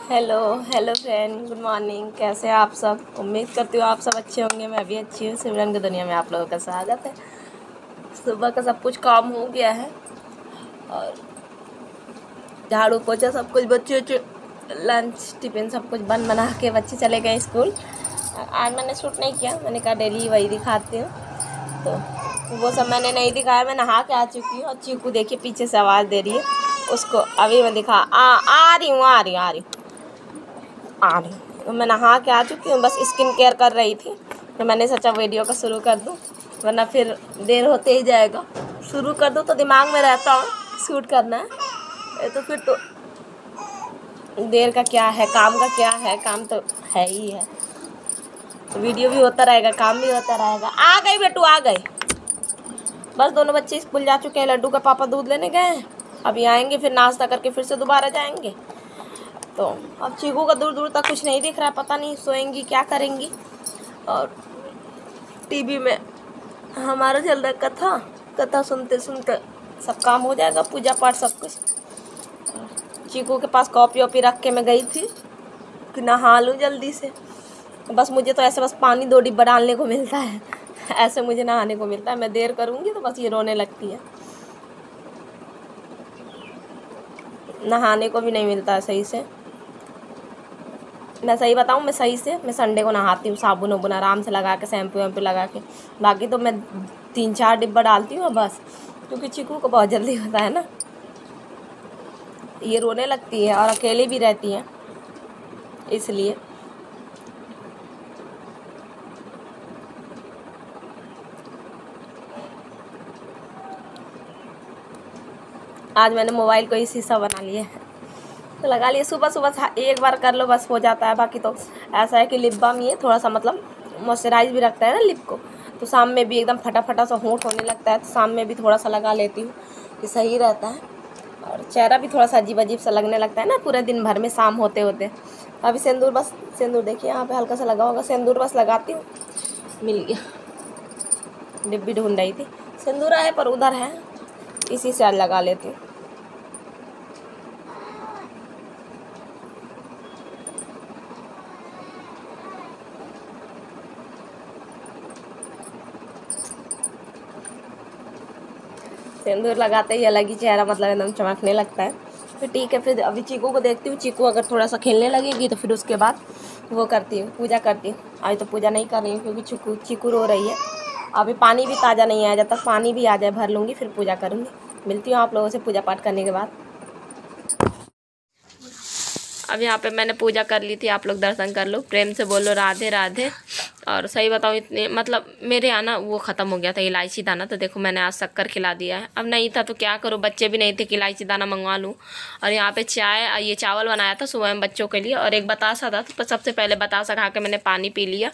Hello hello friend, good morning. कैसे हैं आप सब? उम्मीद करती हूँ आप सब अच्छे होंगे। मैं भी अच्छी हूँ। सिमरन की दुनिया में आप लोगों का स्वागत है। सुबह का सब कुछ काम हो गया है और झाड़ू पोछा सब कुछ, बच्चे लंच टिफिन सब कुछ बना के बच्चे चले गए स्कूल। आज मैंने शूट नहीं किया, मैंने कहा डेली वही दिखाती हूँ, तो वो सब मैंने नहीं दिखाया। मैं नहा के आ चुकी हूँ और चीकू देखिए पीछे से आवाज़ दे रही है, उसको अभी मैं आ रही हूँ। तो मैं नहा के आ चुकी हूँ, बस स्किन केयर कर रही थी, तो मैंने सोचा वीडियो को शुरू कर दूँ, वरना फिर देर होते ही जाएगा। शुरू कर दूँ तो दिमाग में रहता हूँ शूट करना है, तो फिर तो देर का क्या है, काम का क्या है, काम तो है ही है। तो वीडियो भी होता रहेगा, काम भी होता रहेगा। आ गई बेटू, आ गई। बस दोनों बच्चे स्कूल जा चुके हैं। लड्डू का पापा दूध लेने गए हैं, अभी आएंगे, फिर नाश्ता करके फिर से दोबारा जाएंगे। तो अब चीकू का दूर दूर तक कुछ नहीं दिख रहा है, पता नहीं सोएंगी क्या करेंगी। और टीवी में हमारा चल रहा कथा सुनते सुनते सब काम हो जाएगा, पूजा पाठ सब कुछ। चीकू के पास कॉपी वॉपी रख के मैं गई थी कि नहा लूँ जल्दी से। बस मुझे तो ऐसे बस पानी 2 डिब्बा डालने को मिलता है, ऐसे मुझे नहाने को मिलता है। मैं देर करूँगी तो बस ये रोने लगती है, नहाने को भी नहीं मिलता है सही से। मैं सही बताऊँ, मैं संडे को नहाती हूँ, साबुन वाबुन आराम से लगा के, शैम्पू वैम्पू लगा के। बाकी तो मैं 3-4 डिब्बा डालती हूँ बस, क्योंकि चीकू को बहुत जल्दी होता है ना, ये रोने लगती है और अकेली भी रहती है, इसलिए। आज मैंने मोबाइल को ही शीशा बना लिया है, तो लगा लिए। सुबह सुबह एक बार कर लो बस हो जाता है। बाकी तो ऐसा है कि लिप बाम ये थोड़ा सा मतलब मॉइस्चराइज भी रखता है ना लिप को, तो शाम में भी एकदम फटाफटा सा होंठ होने लगता है, तो शाम में भी थोड़ा सा लगा लेती हूँ कि सही रहता है। और चेहरा भी थोड़ा सा अजीब अजीब सा लगने लगता है ना पूरे दिन भर में, शाम होते होते। अभी सिंदूर देखिए यहाँ पे हल्का सा लगा होगा, सिंदूर बस लगाती हूँ। मिल गया, डिब्बी ढूंढ रही थी, सिंदूर है पर उधर है, इसी से आज लगा लेती हूँ। सिंदूर लगाते ही अलग ही चेहरा मतलब एकदम चमकने लगता है। फिर ठीक है, फिर अभी चीकू को देखती हूँ। चीकू अगर थोड़ा सा खेलने लगेगी तो फिर उसके बाद वो करती हूँ, पूजा करती हूँ। आज तो पूजा नहीं कर रही हूँ क्योंकि चीकू रो रही है। अभी पानी भी ताज़ा नहीं आया, जब तक पानी भी आ जाए भर लूँगी, फिर पूजा करूँगी। मिलती हूँ आप लोगों से पूजा पाठ करने के बाद। अब यहाँ पे मैंने पूजा कर ली थी, आप लोग दर्शन कर लो, प्रेम से बोलो राधे राधे। और सही बताऊँ, इतने मतलब मेरे यहाँ ना वो ख़त्म हो गया था इलायची दाना, तो देखो मैंने आज शक्कर खिला दिया है। अब नहीं था तो क्या करूँ, बच्चे भी नहीं थे कि इलायची दाना मंगवा लूँ। और यहाँ पे ये चावल बनाया था सुबह में बच्चों के लिए, और एक बतासा था, तो सबसे पहले बतासा खा के मैंने पानी पी लिया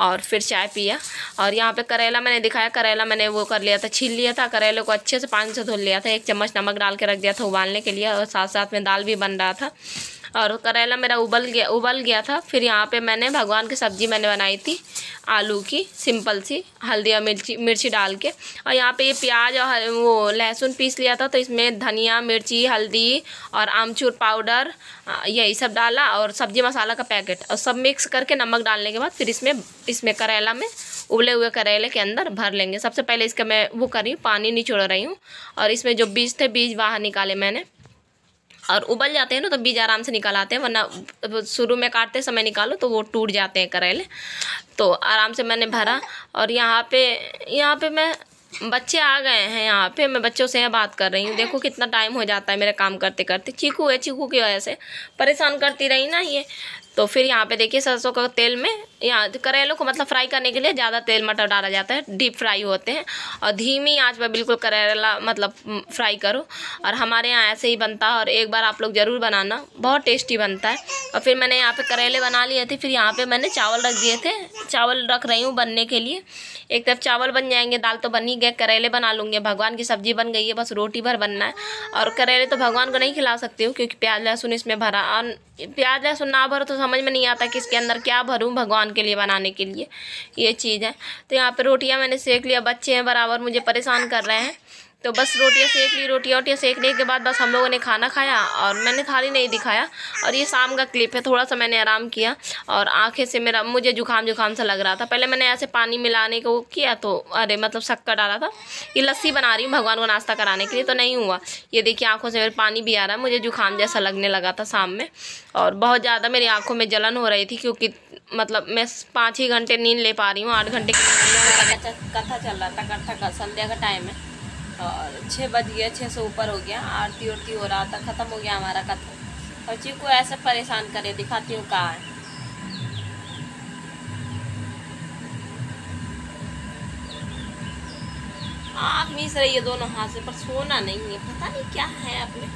और फिर चाय पिया। और यहाँ पे करेला मैंने दिखाया, करेला मैंने वो कर लिया था, छील लिया था। करेले को अच्छे से पानी से धुल लिया था, 1 चम्मच नमक डाल के रख दिया था उबालने के लिए, और साथ साथ में दाल भी बन रहा था। और करेला मेरा उबल गया था। फिर यहाँ पे मैंने भगवान की सब्ज़ी मैंने बनाई थी, आलू की सिंपल सी, हल्दी और मिर्ची डाल के। और यहाँ पे ये प्याज और वो लहसुन पीस लिया था, तो इसमें धनिया, मिर्ची, हल्दी और आमचूर पाउडर यही सब डाला, और सब्जी मसाला का पैकेट, और सब मिक्स करके नमक डालने के बाद फिर इसमें करेला में, उबले हुए करेले के अंदर भर लेंगे। सबसे पहले इसका मैं वो कर रही हूँ, पानी निचोड़ रही हूँ, और इसमें जो बीज थे बीज बाहर निकाले मैंने। और उबल जाते हैं ना तो बीज आराम से निकाल आते हैं, वरना शुरू में काटते समय निकालो तो वो टूट जाते हैं करेले। तो आराम से मैंने भरा। और यहाँ पे मैं, बच्चे आ गए हैं, यहाँ पे मैं बच्चों से बात कर रही हूँ। देखो कितना टाइम हो जाता है मेरे काम करते करते। चीकू है, चीकू की वजह से परेशान करती रही ना ये। तो फिर यहाँ पे देखिए सरसों का तेल में, यहाँ करेलों को मतलब फ्राई करने के लिए ज़्यादा तेल मटर डाला जाता है, डीप फ्राई होते हैं। और धीमी आंच पर बिल्कुल करेला मतलब फ्राई करो। और हमारे यहाँ ऐसे ही बनता है, और एक बार आप लोग ज़रूर बनाना, बहुत टेस्टी बनता है। और फिर मैंने यहाँ पे करेले बना लिए थे, फिर यहाँ पे मैंने चावल रख दिए थे, चावल रख रही हूँ बनने के लिए। एक तरफ चावल बन जाएंगे, दाल तो बन ही गए, करेले बना लूँगी, भगवान की सब्ज़ी बन गई है, बस रोटी भर बनना है। और करेले तो भगवान को नहीं खिला सकती हूँ क्योंकि प्याज लहसुन इसमें भरा, और प्याज लहसुन ना भरो तो समझ में नहीं आता कि इसके अंदर क्या भरूं भगवान के लिए बनाने के लिए, ये चीज़ है। तो यहाँ पे रोटियाँ मैंने सेक लिया, बच्चे हैं बराबर मुझे परेशान कर रहे हैं, तो बस रोटियाँ सेक ली, रोटियाँ सेकने के बाद बस हम लोगों ने खाना खाया और मैंने थाली नहीं दिखाया। और ये शाम का क्लिप है, थोड़ा सा मैंने आराम किया और आंखें से मुझे जुकाम सा लग रहा था। पहले मैंने ऐसे पानी मिलाने को किया तो अरे मतलब शक्कर डाला था। ये लस्सी बना रही हूँ भगवान को नाश्ता कराने के लिए, तो नहीं हुआ। ये देखिए आंखों से मेरे पानी भी आ रहा है, मुझे जुकाम जैसा लगने लगा था शाम में और बहुत ज़्यादा मेरी आंखों में जलन हो रही थी, क्योंकि मतलब मैं 5 ही घंटे नींद ले पा रही हूँ। 8 घंटे की कथा चल रहा था, कथा का संध्या का टाइम है और 6 बज गया, 6 से ऊपर हो गया। आरती उरती हो रहा था, ख़त्म हो गया हमारा कथा। और चीकू ऐसे परेशान करे, दिखाती हूँ कहाँ है। आँख मीस रही है दोनों हाथ से, पर सोना नहीं है, पता नहीं क्या है अपने।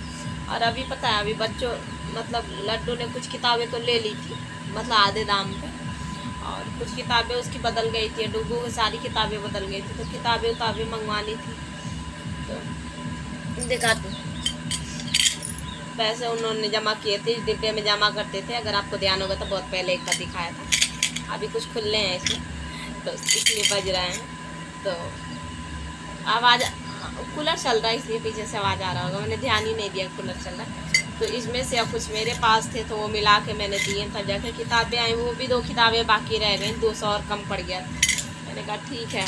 और अभी पता है, अभी बच्चों मतलब लड्डू ने कुछ किताबें तो ले ली थी, मतलब आधे दाम पे, और कुछ किताबें उसकी बदल गई थी। डुगू की सारी किताबें बदल गई थी, तो किताबें मंगवानी थी। तो दिखाती, पैसे उन्होंने जमा किए थे, इस डिब्बे में जमा करते थे, अगर आपको ध्यान होगा तो बहुत पहले एक का दिखाया था। अभी कुछ खुले हैं इसमें, तो इसलिए बज रहे हैं। तो आवाज़, कूलर चल रहा है इसलिए पीछे से आवाज़ आ रहा होगा, मैंने ध्यान ही नहीं दिया कूलर चल रहा है। तो इसमें से अब कुछ मेरे पास थे तो वो मिला के मैंने दिए, तब जाकर किताबें आई। वो भी 2 किताबें बाकी रह गई, 200 और कम पड़ गया। मैंने कहा ठीक है,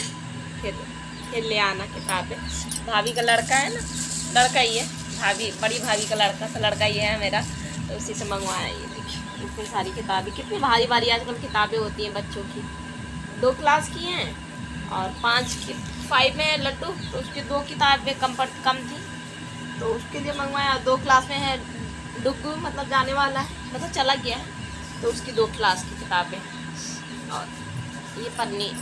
फिर ले आना किताबें। भाभी का लड़का है ना, लड़का ही है, भाभी बड़ी भाभी का लड़का, तो लड़का ही है मेरा, तो उसी से मंगवाया। ये देखिए इतनी सारी किताबें, कितनी भारी भारी आजकल किताबें होती हैं बच्चों की। 2 क्लास की हैं और 5 में है लड्डू, तो उसकी 2 किताबें कम थी, तो उसके लिए मंगवाया। 2 क्लास में है डुग्गू, मतलब जाने वाला है, मतलब चला गया है, तो उसकी 2 क्लास की किताबें। और ये पन्नी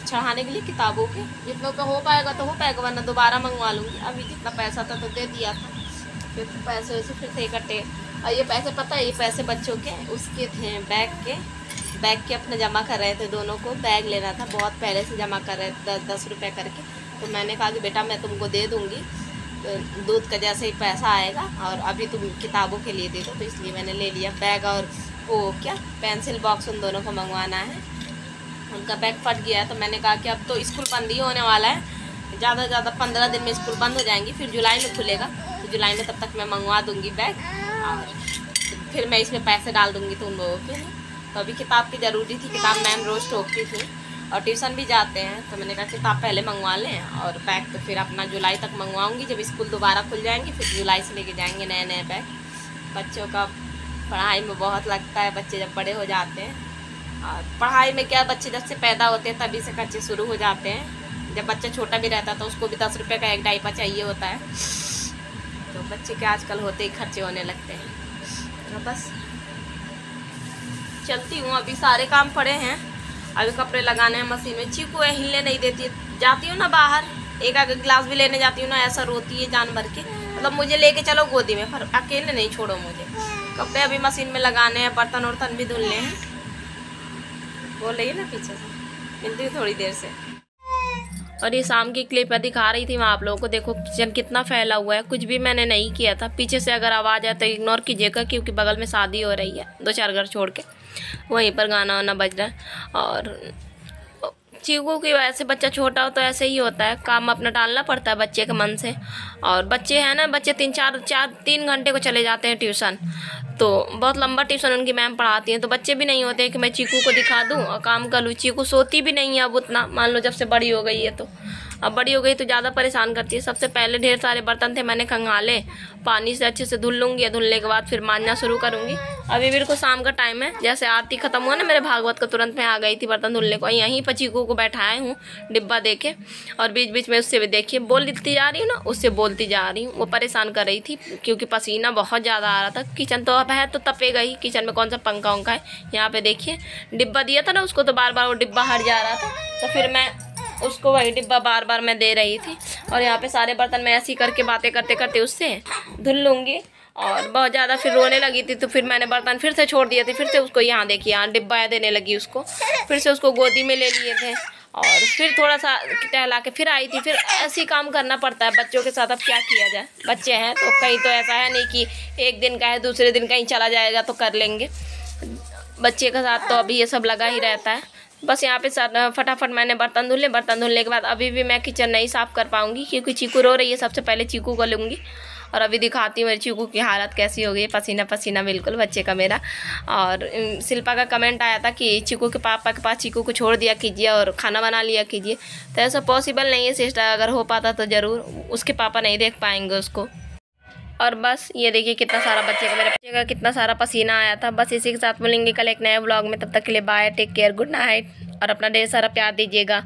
चढ़ाने के लिए किताबों के, जितना तो हो पाएगा तो हो पाएगा, वरना दोबारा मंगवा लूँगी। अभी जितना पैसा था तो दे दिया था, फिर पैसे वैसे फिर से इकट्ठे। और ये पैसे पता है, ये पैसे बच्चों के उसके थे, बैग के अपने जमा कर रहे थे। दोनों को बैग लेना था, बहुत पहले से जमा कर रहे थे 10 रुपये करके। तो मैंने कहा कि बेटा मैं तुमको दे दूँगी, तो दूध का जैसे ही पैसा आएगा, और अभी तुम किताबों के लिए दे दो। तो इसलिए मैंने ले लिया बैग। और वो क्या पेंसिल बॉक्स उन दोनों को मंगवाना है, उनका बैग फट गया है। तो मैंने कहा कि अब तो स्कूल बंद ही होने वाला है, ज़्यादा से ज़्यादा 15 दिन में स्कूल बंद हो जाएंगी, फिर जुलाई में खुलेगा। तो जुलाई में तब तक मैं मंगवा दूँगी बैग, और फिर मैं इसमें पैसे डाल दूँगी तो उन लोगों के। तो अभी किताब की ज़रूरी थी, किताब मैम रोज़ टोकती थी, और ट्यूशन भी जाते हैं। तो मैंने कहा किताब पहले मंगवा लें, और बैग तो फिर अपना जुलाई तक मंगवाऊँगी, जब स्कूल दोबारा खुल जाएंगे फिर जुलाई से लेके जाएंगे नए बैग। बच्चों का पढ़ाई में बहुत लगता है, बच्चे जब बड़े हो जाते हैं। और पढ़ाई में क्या, बच्चे जब से पैदा होते हैं तभी से खर्चे शुरू हो जाते हैं। जब बच्चा छोटा भी रहता है तो उसको भी 10 रुपये का एक डायपर चाहिए होता है। तो बच्चे के आजकल होते ही खर्चे होने लगते हैं। तो बस चलती हूँ, अभी सारे काम पड़े हैं, अभी कपड़े लगाने हैं मशीन में। चीकू हिलने नहीं देती है, जाती हूँ ना बाहर, एक आगे गिलास भी लेने जाती हूँ ना, ऐसा रोती है जान भर के, मतलब मुझे लेके चलो गोदी में, पर अकेले नहीं छोड़ो मुझे। कपड़े अभी मशीन में लगाने हैं, बर्तन वर्तन भी धुलने हैं। बोल रही है ना पीछे से, मिलती हूँ थोड़ी देर से। और ये शाम की क्लिप दिखा रही थी मैं आप लोगों को। देखो किचन कितना फैला हुआ है, कुछ भी मैंने नहीं किया था। पीछे से अगर आवाज़ आए तो इग्नोर कीजिएगा, क्योंकि बगल में शादी हो रही है 2-4 घर छोड़ के, वहीं पर गाना वाना बज रहा है। और चीकू की वजह से, बच्चा छोटा हो तो ऐसे ही होता है, काम अपना डालना पड़ता है बच्चे के मन से। और बच्चे हैं ना, बच्चे 3 घंटे को चले जाते हैं ट्यूशन, तो बहुत लंबा ट्यूशन उनकी मैम पढ़ाती हैं। तो बच्चे भी नहीं होते हैं कि मैं चीकू को दिखा दूँ और काम कर लूँ। चीकू सोती भी नहीं है अब उतना, मान लो जब से बड़ी हो गई है, तो अब बड़ी हो गई तो ज़्यादा परेशान करती है। सबसे पहले ढेर सारे बर्तन थे, मैंने खंगाले, पानी से अच्छे से धुल लूँगी, धुलने के बाद फिर मांजना शुरू करूँगी। अभी मेरे को शाम का टाइम है, जैसे आरती खत्म हुआ ना मेरे भागवत का, तुरंत मैं आ गई थी बर्तन धुलने को। यहीं पर चीकू को बैठाए हूँ डिब्बा दे के, और बीच बीच में उससे भी देखिए बोलती जा रही हूँ ना, उससे बोलती जा रही हूँ। वो परेशान कर रही थी क्योंकि पसीना बहुत ज़्यादा आ रहा था। किचन तो अब है तो तपेगा ही, किचन में कौन सा पंखा उंखा है। यहाँ पे देखिए डिब्बा दिया था ना उसको, तो बार बार वो डिब्बा हट जा रहा था, तो फिर मैं उसको वही डिब्बा बार बार मैं दे रही थी। और यहाँ पे सारे बर्तन मैं ऐसे ही करके बातें करते करते उससे धुल लूँगी। और बहुत ज़्यादा फिर रोने लगी थी, तो फिर मैंने बर्तन फिर से छोड़ दिए थे। फिर से उसको यहाँ देखिए, यहाँ डिब्बा देने लगी उसको, फिर से उसको गोदी में ले लिए थे, और फिर थोड़ा सा टहला के फिर आई थी। फिर ऐसे ही काम करना पड़ता है बच्चों के साथ, अब क्या किया जाए, बच्चे हैं तो कहीं तो ऐसा है नहीं कि एक दिन का है दूसरे दिन कहीं चला जाएगा तो कर लेंगे। बच्चे के साथ तो अभी ये सब लगा ही रहता है। बस यहाँ पे फटाफट मैंने बर्तन धुल ले। बर्तन धुलने के बाद अभी भी मैं किचन नहीं साफ़ कर पाऊँगी क्योंकि चीकू रो रही है। सबसे पहले चीकू को लूँगी और अभी दिखाती हूँ मेरी चीकू की हालत कैसी हो गई है, पसीना पसीना बिल्कुल बच्चे का मेरा। और शिल्पा का कमेंट आया था कि चीकू के पापा के पास चीकू को छोड़ दिया कीजिए और खाना बना लिया कीजिए, तो ऐसा पॉसिबल नहीं है सिस्टर। अगर हो पाता तो ज़रूर, उसके पापा नहीं देख पाएंगे उसको। और बस ये देखिए कितना सारा मेरे बच्चे का कितना सारा पसीना आया था। बस इसी के साथ मिलेंगे कल एक नए व्लॉग में। तब तक के लिए bye, take care, good night और अपना ढेर सारा प्यार दीजिएगा।